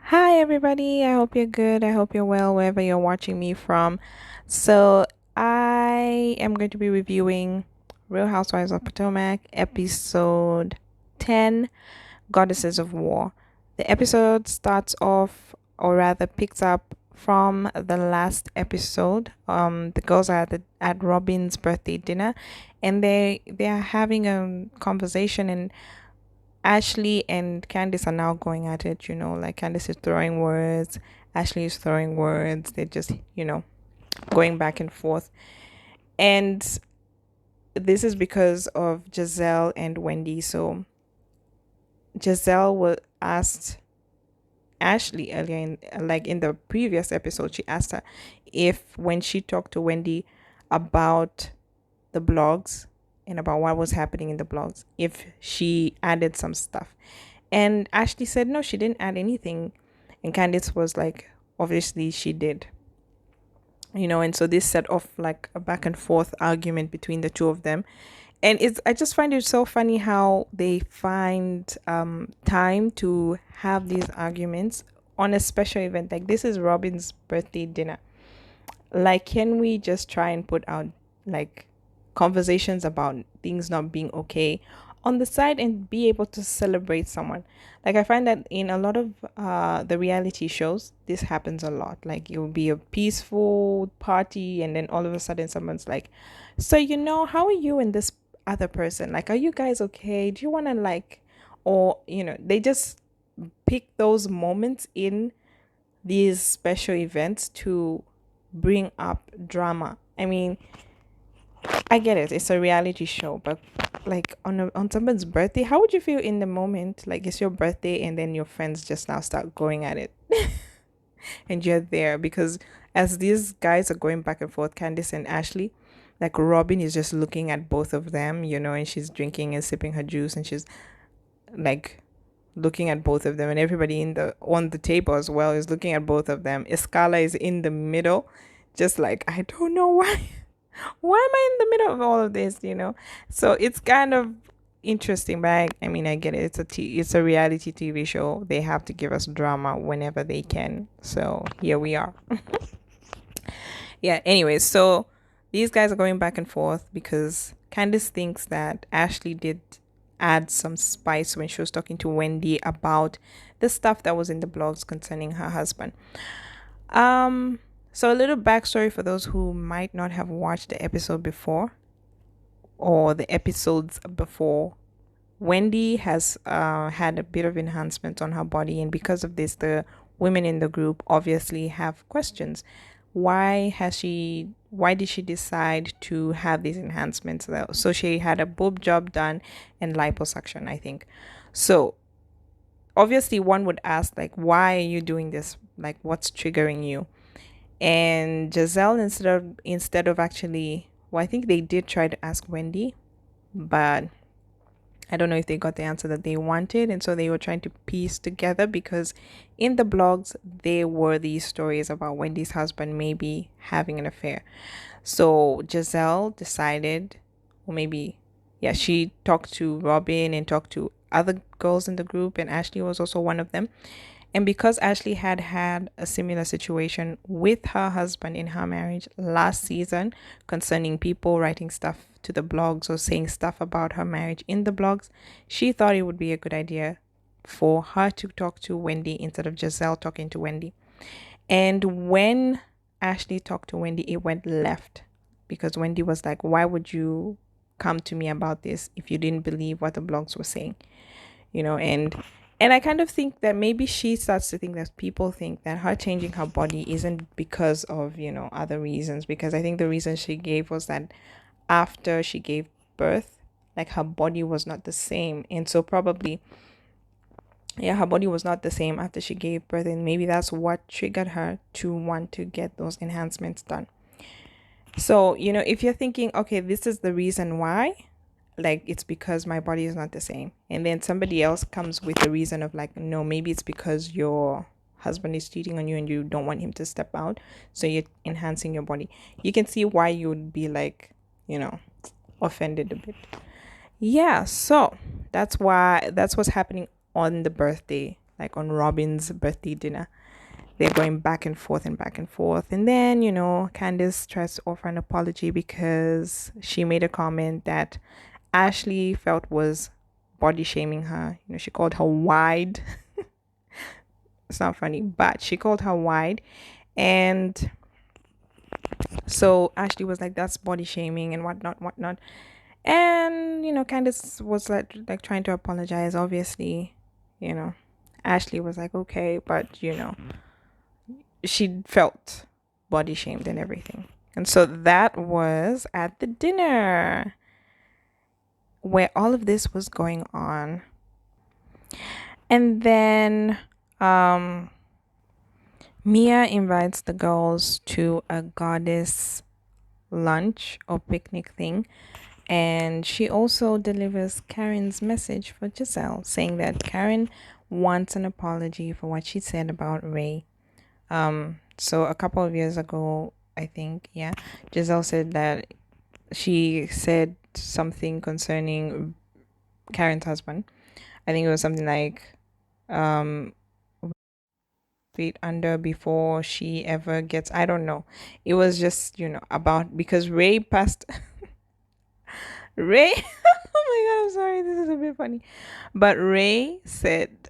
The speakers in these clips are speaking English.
Hi, everybody. I hope you're good. I hope you're well wherever you're watching me from. So, I am going to be reviewing Real Housewives of Potomac, episode 10, Goddesses of War. The episode starts off, or rather, picks up from the last episode. The girls are at Robin's birthday dinner, and they are having a conversation, and Ashley and Candice are now going at it, like Candice is throwing words, Ashley is throwing words. They're just, going back and forth. And this is because of Gizelle and Wendy. So Gizelle was asked Ashley earlier in the previous episode, she asked her if when she talked to Wendy about the blogs and about what was happening in the blogs, if she added some stuff. And Ashley said no, she didn't add anything. And Candice was like, obviously she did. And so this set off like a back and forth argument between the two of them. And I just find it so funny how they find time to have these arguments on a special event. Like this is Robin's birthday dinner. Like, can we just try and put out like conversations about things not being okay on the side and be able to celebrate someone? Like, I find that in a lot of the reality shows, this happens a lot. Like, it will be a peaceful party, and then all of a sudden, someone's like, so, how are you and this other person? Like, are you guys okay? Do you want to, like, or, they just pick those moments in these special events to bring up drama. I mean, I get it. It's a reality show, but like on someone's birthday, how would you feel in the moment? Like it's your birthday and then your friends just now start going at it. And you're there because as these guys are going back and forth, Candice and Ashley, like Robin is just looking at both of them, and she's drinking and sipping her juice and she's like looking at both of them, and everybody in the on the table as well is looking at both of them. Escala is in the middle, just like, I don't know why. Why am I in the middle of all of this? So it's kind of interesting, but I mean, I get it. It's a reality TV show. They have to give us drama whenever they can. So here we are. Yeah. Anyways, so these guys are going back and forth because Candice thinks that Ashley did add some spice when she was talking to Wendy about the stuff that was in the blogs concerning her husband. So a little backstory for those who might not have watched the episode before or the episodes before. Wendy has had a bit of enhancement on her body, and because of this, the women in the group obviously have questions. Why did she decide to have these enhancements? So she had a boob job done and liposuction, I think. So obviously one would ask, like, why are you doing this? Like, what's triggering you? And Gizelle, instead of actually, well, I think they did try to ask Wendy, but I don't know if they got the answer that they wanted. And so they were trying to piece together, because in the blogs, there were these stories about Wendy's husband maybe having an affair. So Gizelle decided, or maybe, yeah, she talked to Robin and talked to other girls in the group, and Ashley was also one of them. And because Ashley had had a similar situation with her husband in her marriage last season concerning people writing stuff to the blogs or saying stuff about her marriage in the blogs, she thought it would be a good idea for her to talk to Wendy instead of Gizelle talking to Wendy. And when Ashley talked to Wendy, it went left because Wendy was like, why would you come to me about this if you didn't believe what the blogs were saying? And I kind of think that maybe she starts to think that people think that her changing her body isn't because of, other reasons. Because I think the reason she gave was that after she gave birth, like her body was not the same. And so probably, yeah, her body was not the same after she gave birth. And maybe that's what triggered her to want to get those enhancements done. So, if you're thinking, okay, this is the reason why, like it's because my body is not the same, and then somebody else comes with a reason of like, no, maybe it's because your husband is cheating on you and you don't want him to step out, so you're enhancing your body, you can see why you would be like, offended a bit. Yeah, so that's what's happening on the birthday. like on Robin's birthday dinner. They're going back and forth and back and forth. And then, Candace tries to offer an apology because she made a comment that Ashley felt was body shaming her. She called her wide. It's not funny, but she called her wide. And so Ashley was like, that's body shaming and whatnot, whatnot. And, Candace was like trying to apologize. Obviously, Ashley was like, okay, but, she felt body shamed and everything. And so that was at the dinner where all of this was going on. And then Mia invites the girls to a goddess lunch or picnic thing. And she also delivers Karen's message for Gizelle, saying that Karen wants an apology for what she said about Ray. So a couple of years ago, I think, yeah, Gizelle said that she said something concerning Karen's husband. I think it was something like, feet under before she ever gets, I don't know. It was just, about because Ray passed. Ray, oh my God, I'm sorry, this is a bit funny. But Ray said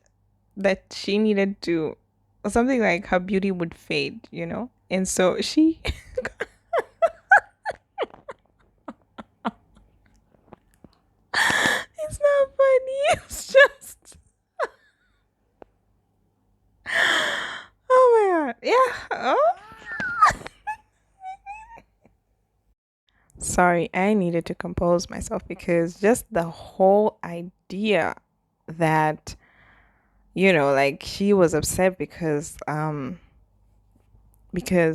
that she needed to, something like her beauty would fade, And so she, it's not funny, it's just, oh my God, yeah. Oh. Sorry, I needed to compose myself because just the whole idea that, like she was upset because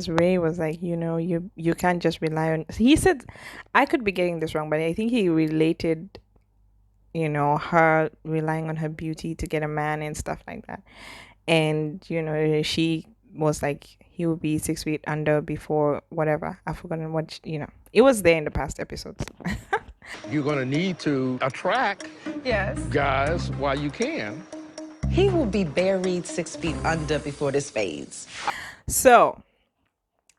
Ray was like, you can't just rely on, he said, I could be getting this wrong, but I think he related, her relying on her beauty to get a man and stuff like that. And, she was like, he would be 6 feet under before whatever. I've forgotten what, it was there in the past episodes. You're going to need to attract guys while you can. He will be buried 6 feet under before this fades. So,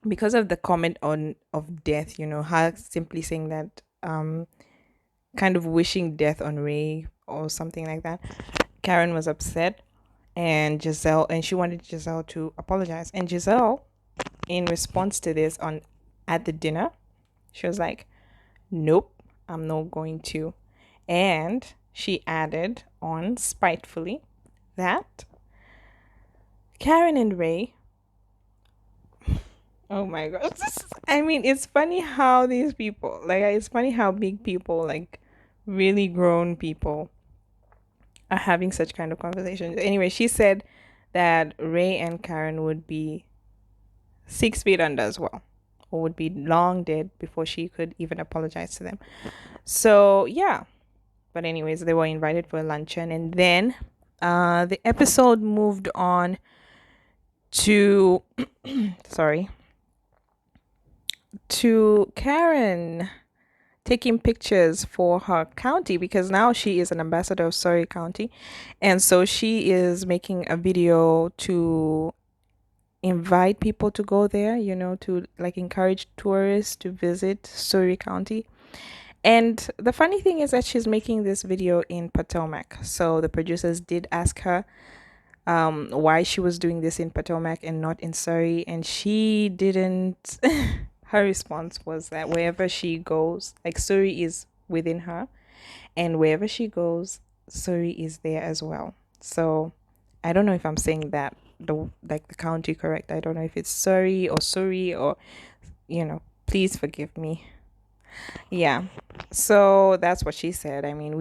because of the comment of death, her simply saying that, kind of wishing death on Ray or something like that, Karen was upset, and she wanted Gizelle to apologize. And Gizelle, in response to this at the dinner, she was like, nope, I'm not going to. And she added on spitefully that Karen and Ray, oh my gosh, I mean, it's funny how these people, like, it's funny how big people, like really grown people, are having such kind of conversations. Anyway, she said that Ray and Karen would be 6 feet under as well, or would be long dead before she could even apologize to them. So yeah, but anyways, they were invited for a luncheon, and then the episode moved on to sorry, to Karen taking pictures for her county, because now she is an ambassador of Surry County, and so she is making a video to invite people to go there, to like encourage tourists to visit Surry County. And the funny thing is that she's making this video in Potomac. So the producers did ask her why she was doing this in Potomac and not in Surry, and she didn't. Her response was that wherever she goes, like Surry is within her, and wherever she goes, Surry is there as well. So I don't know if I'm saying that the county correct. I don't know if it's Surry or please forgive me. Yeah. So that's what she said. I mean,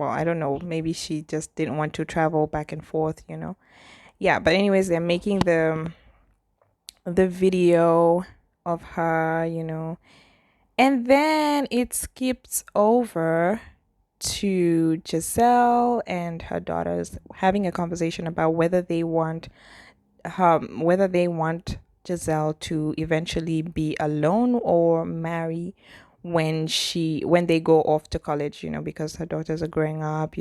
I don't know. Maybe she just didn't want to travel back and forth, Yeah, but anyways, they're making the video of her, and then it skips over to Gizelle and her daughters having a conversation about whether they want Gizelle to eventually be alone or marry when they go off to college, because her daughters are growing up,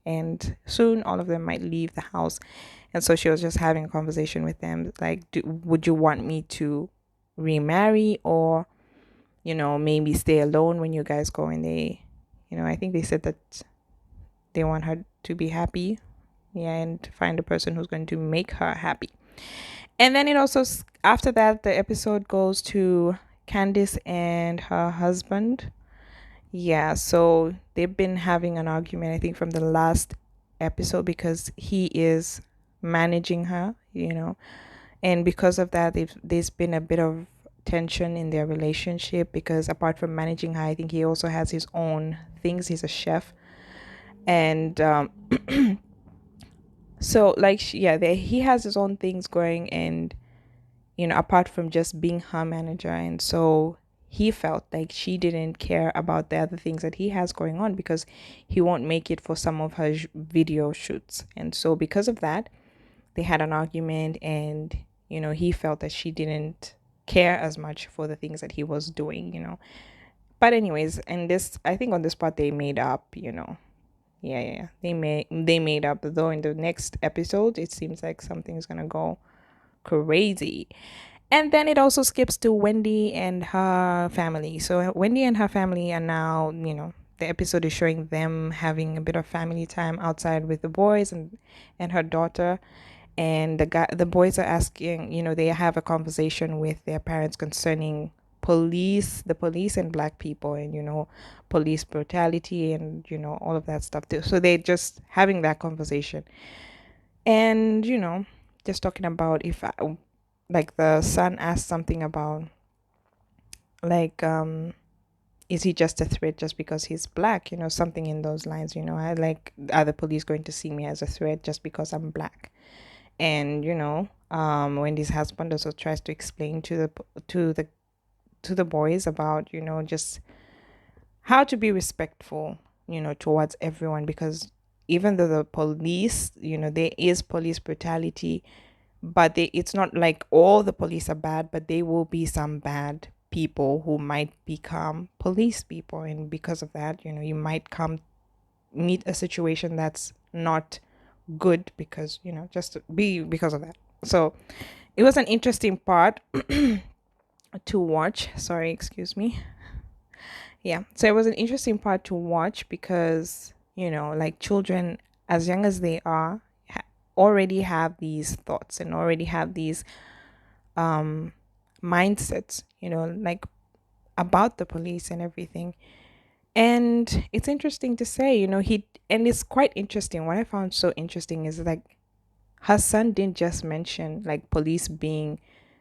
and soon all of them might leave the house. And so she was just having a conversation with them, like, would you want me to remarry, or maybe stay alone when you guys go? And they, I think they said that they want her to be happy, yeah, and find a person who's going to make her happy. And then it also, after that, the episode goes to Candice and her husband. Yeah, so they've been having an argument, I think, from the last episode, because he is managing her, and because of that, there's been a bit of tension in their relationship, because apart from managing her, I think he also has his own things. He's a chef, and so like, yeah, he has his own things going, and apart from just being her manager. And so he felt like she didn't care about the other things that he has going on, because he won't make it for some of her video shoots. And so because of that, they had an argument, and he felt that she didn't care as much for the things that he was doing. But anyways, and this, I think on this part they made up. Yeah, they made up, though in the next episode it seems like something's gonna go crazy. And then it also skips to Wendy and her family. So Wendy and her family are now, the episode is showing them having a bit of family time outside with the boys and her daughter. And the boys are asking, they have a conversation with their parents concerning the police and black people, and police brutality, and all of that stuff too. So they're just having that conversation, and just talking about, if like, the son asked something about, like, is he just a threat just because he's black, something in those lines. I like, are the police going to see me as a threat just because I'm black? And Wendy's husband also tries to explain to the to the boys about, just how to be respectful, towards everyone, because even though the police, there is police brutality, but it's not like all the police are bad, but there will be some bad people who might become police people, and because of that, you might meet a situation that's not good, because just be because of that. So it was an interesting part to watch. Sorry, excuse me. Yeah, so it was an interesting part to watch, because like, children, as young as they are, already have these thoughts and already have these mindsets, like, about the police and everything. And it's interesting to say, and it's quite interesting. What I found so interesting is, like, her son didn't just mention, like, police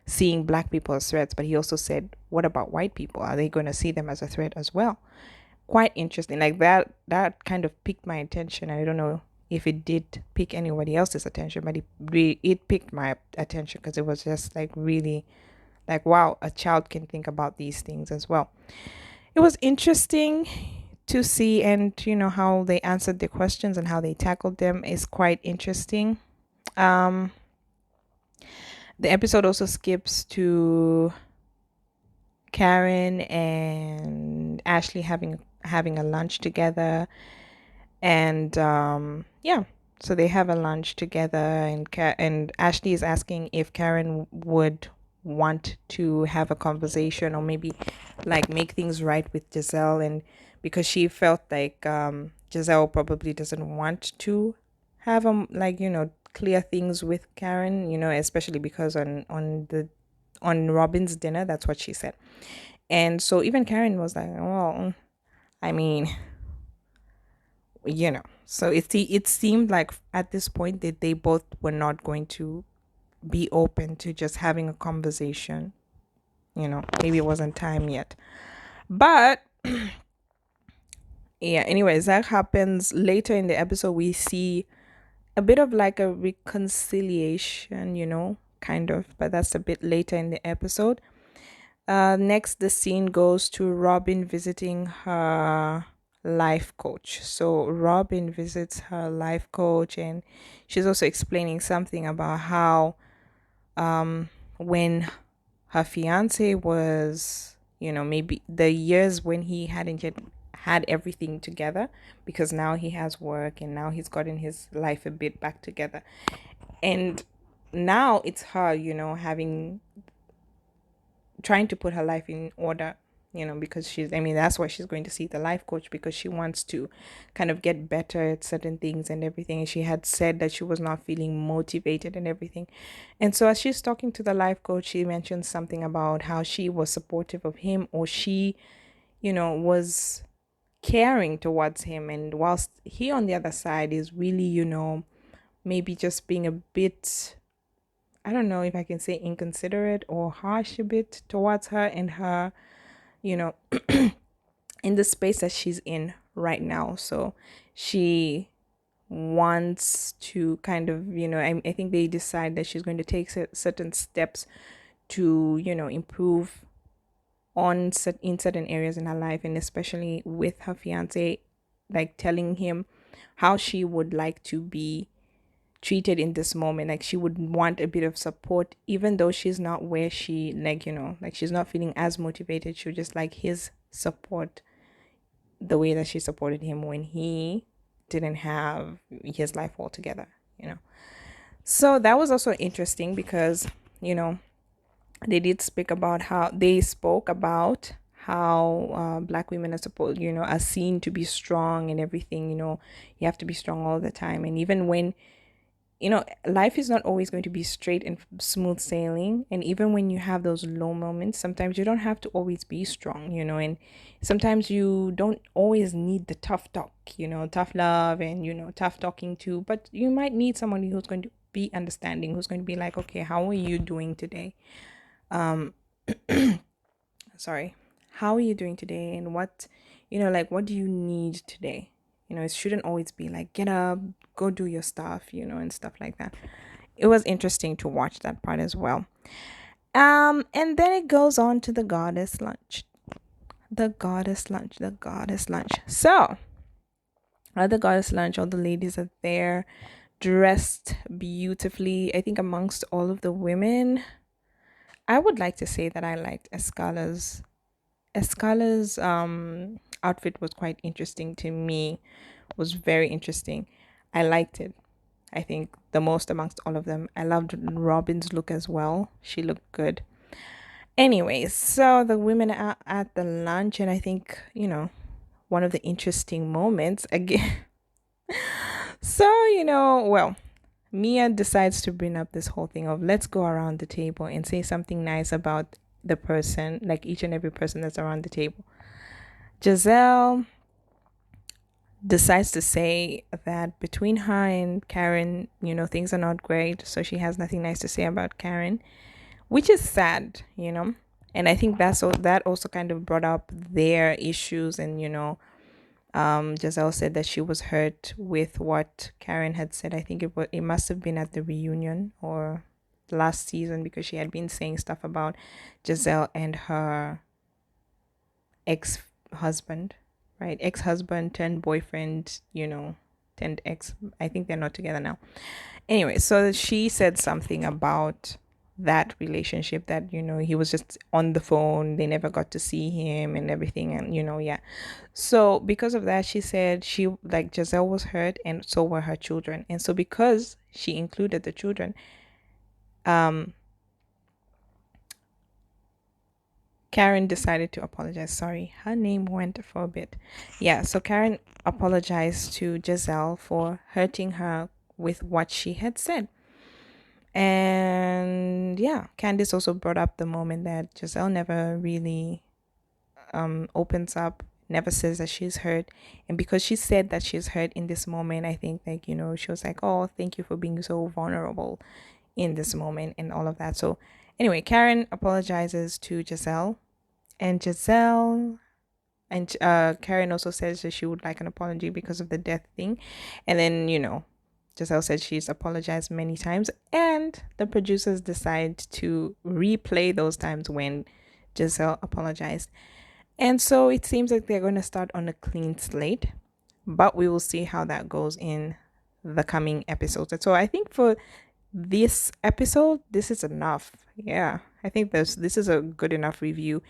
seeing black people as threats, but he also said, what about white people? Are they going to see them as a threat as well? Quite interesting. Like, that kind of piqued my attention. I don't know if it did pick anybody else's attention, but it piqued my attention, because it was just, like, really, like, wow, a child can think about these things as well. It was interesting to see, and how they answered the questions and how they tackled them is quite interesting. um the episode also skips to Karen and Ashley having a lunch together. And yeah, so they have a lunch together, and Ashley is asking if Karen would want to have a conversation, or maybe, like, make things right with Gizelle. And because she felt like Gizelle probably doesn't want to have like, clear things with Karen, especially because on Robin's dinner, that's what she said. And so even Karen was like, well, I mean, so it seemed like at this point that they both were not going to be open to just having a conversation. Maybe it wasn't time yet. But yeah, anyways, that happens later in the episode. We see a bit of, like, a reconciliation, kind of, but that's a bit later in the episode. Next, the scene goes to Robin visiting her life coach. So Robin visits her life coach, and she's also explaining something about how when her fiance was, maybe the years when he hadn't yet had everything together, because now he has work and now he's gotten his life a bit back together. And now it's her, having trying to put her life in order, because that's why she's going to see the life coach, because she wants to kind of get better at certain things and everything. And she had said that she was not feeling motivated and everything. And so as she's talking to the life coach, she mentioned something about how she was supportive of him, or she, was caring towards him. And whilst he on the other side is really, maybe just being a bit, I don't know if I can say inconsiderate or harsh a bit towards her and her, you know, in the space that she's in right now. So she wants to kind of, I think they decide that she's going to take certain steps to, improve in certain areas in her life, and especially with her fiance, like telling him how she would like to be treated in this moment. Like she would want a bit of support, even though she's not where she, like she's not feeling as motivated. She would just like his support the way that she supported him when he didn't have his life all together. So that was also interesting because, they did speak about how they spoke about how black women are supposed, are seen to be strong and everything. You have to be strong all the time. And even when, life is not always going to be straight and smooth sailing. And even when you have those low moments, sometimes you don't have to always be strong, and sometimes you don't always need the tough talk, tough love and, tough talking too. But you might need somebody who's going to be understanding, who's going to be like, okay, how are you doing today? Sorry, how are you doing today? And what, like, what do you need today? It shouldn't always be like, get up, go do your stuff, and stuff like that. It was interesting to watch that part as well. And then it goes on to the goddess lunch. The goddess lunch, the goddess lunch. So at the goddess lunch, all the ladies are there, dressed beautifully. I think amongst all of the women, I would like to say that I liked Escala's outfit was quite interesting to me. Was very interesting. I liked it. I think the most amongst all of them. I loved Robin's look as well. She looked good. Anyways, so the women are at the lunch, and I think, one of the interesting moments again. So, well, Mia decides to bring up this whole thing of, let's go around the table and say something nice about the person, like each and every person that's around the table. Gizelle decides to say that between her and Karen, things are not great. So she has nothing nice to say about Karen, which is sad. And I think that also kind of brought up their issues. And, Giselle said that she was hurt with what Karen had said. I think it must have been at the reunion or last season, because she had been saying stuff about Giselle and her ex-husband, right? Ex-husband turned boyfriend, turned ex. I think they're not together now. Anyway, so she said something about that relationship, that, he was just on the phone, they never got to see him and everything. And, yeah. So because of that, she said Giselle was hurt, and so were her children. And so because she included the children, Karen decided to apologize. Sorry, her name went for a bit. Yeah, so Karen apologized to Giselle for hurting her with what she had said. And yeah, Candice also brought up the moment that Giselle never really opens up, never says that she's hurt. And because she said that she's hurt in this moment, I think, she was like, oh, thank you for being so vulnerable in this moment and all of that. So anyway, Karen apologizes to Giselle, and Karen also says that she would like an apology because of the death thing. And then, Giselle said she's apologized many times, and the producers decide to replay those times when Giselle apologized. And so it seems like they're going to start on a clean slate, but we will see how that goes in the coming episodes. And so I think for this episode, this is enough. Yeah, I think this is a good enough review.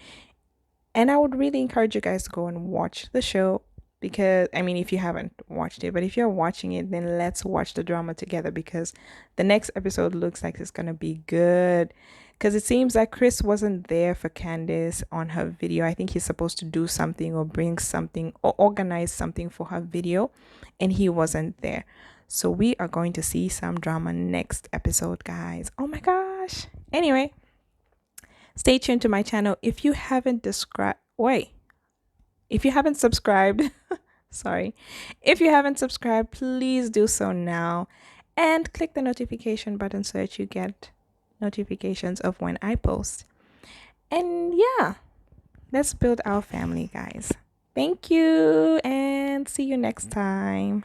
And I would really encourage you guys to go and watch the show because, I mean, if you haven't watched it, but if you're watching it, then let's watch the drama together because the next episode looks like it's going to be good. Because it seems like Chris wasn't there for Candace on her video. I think he's supposed to do something or bring something or organize something for her video, and he wasn't there. So we are going to see some drama next episode, guys. Oh my gosh. Anyway, stay tuned to my channel. If you haven't subscribed, sorry. If you haven't subscribed, please do so now and click the notification button so that you get notifications of when I post. And yeah, let's build our family, guys. Thank you and see you next time.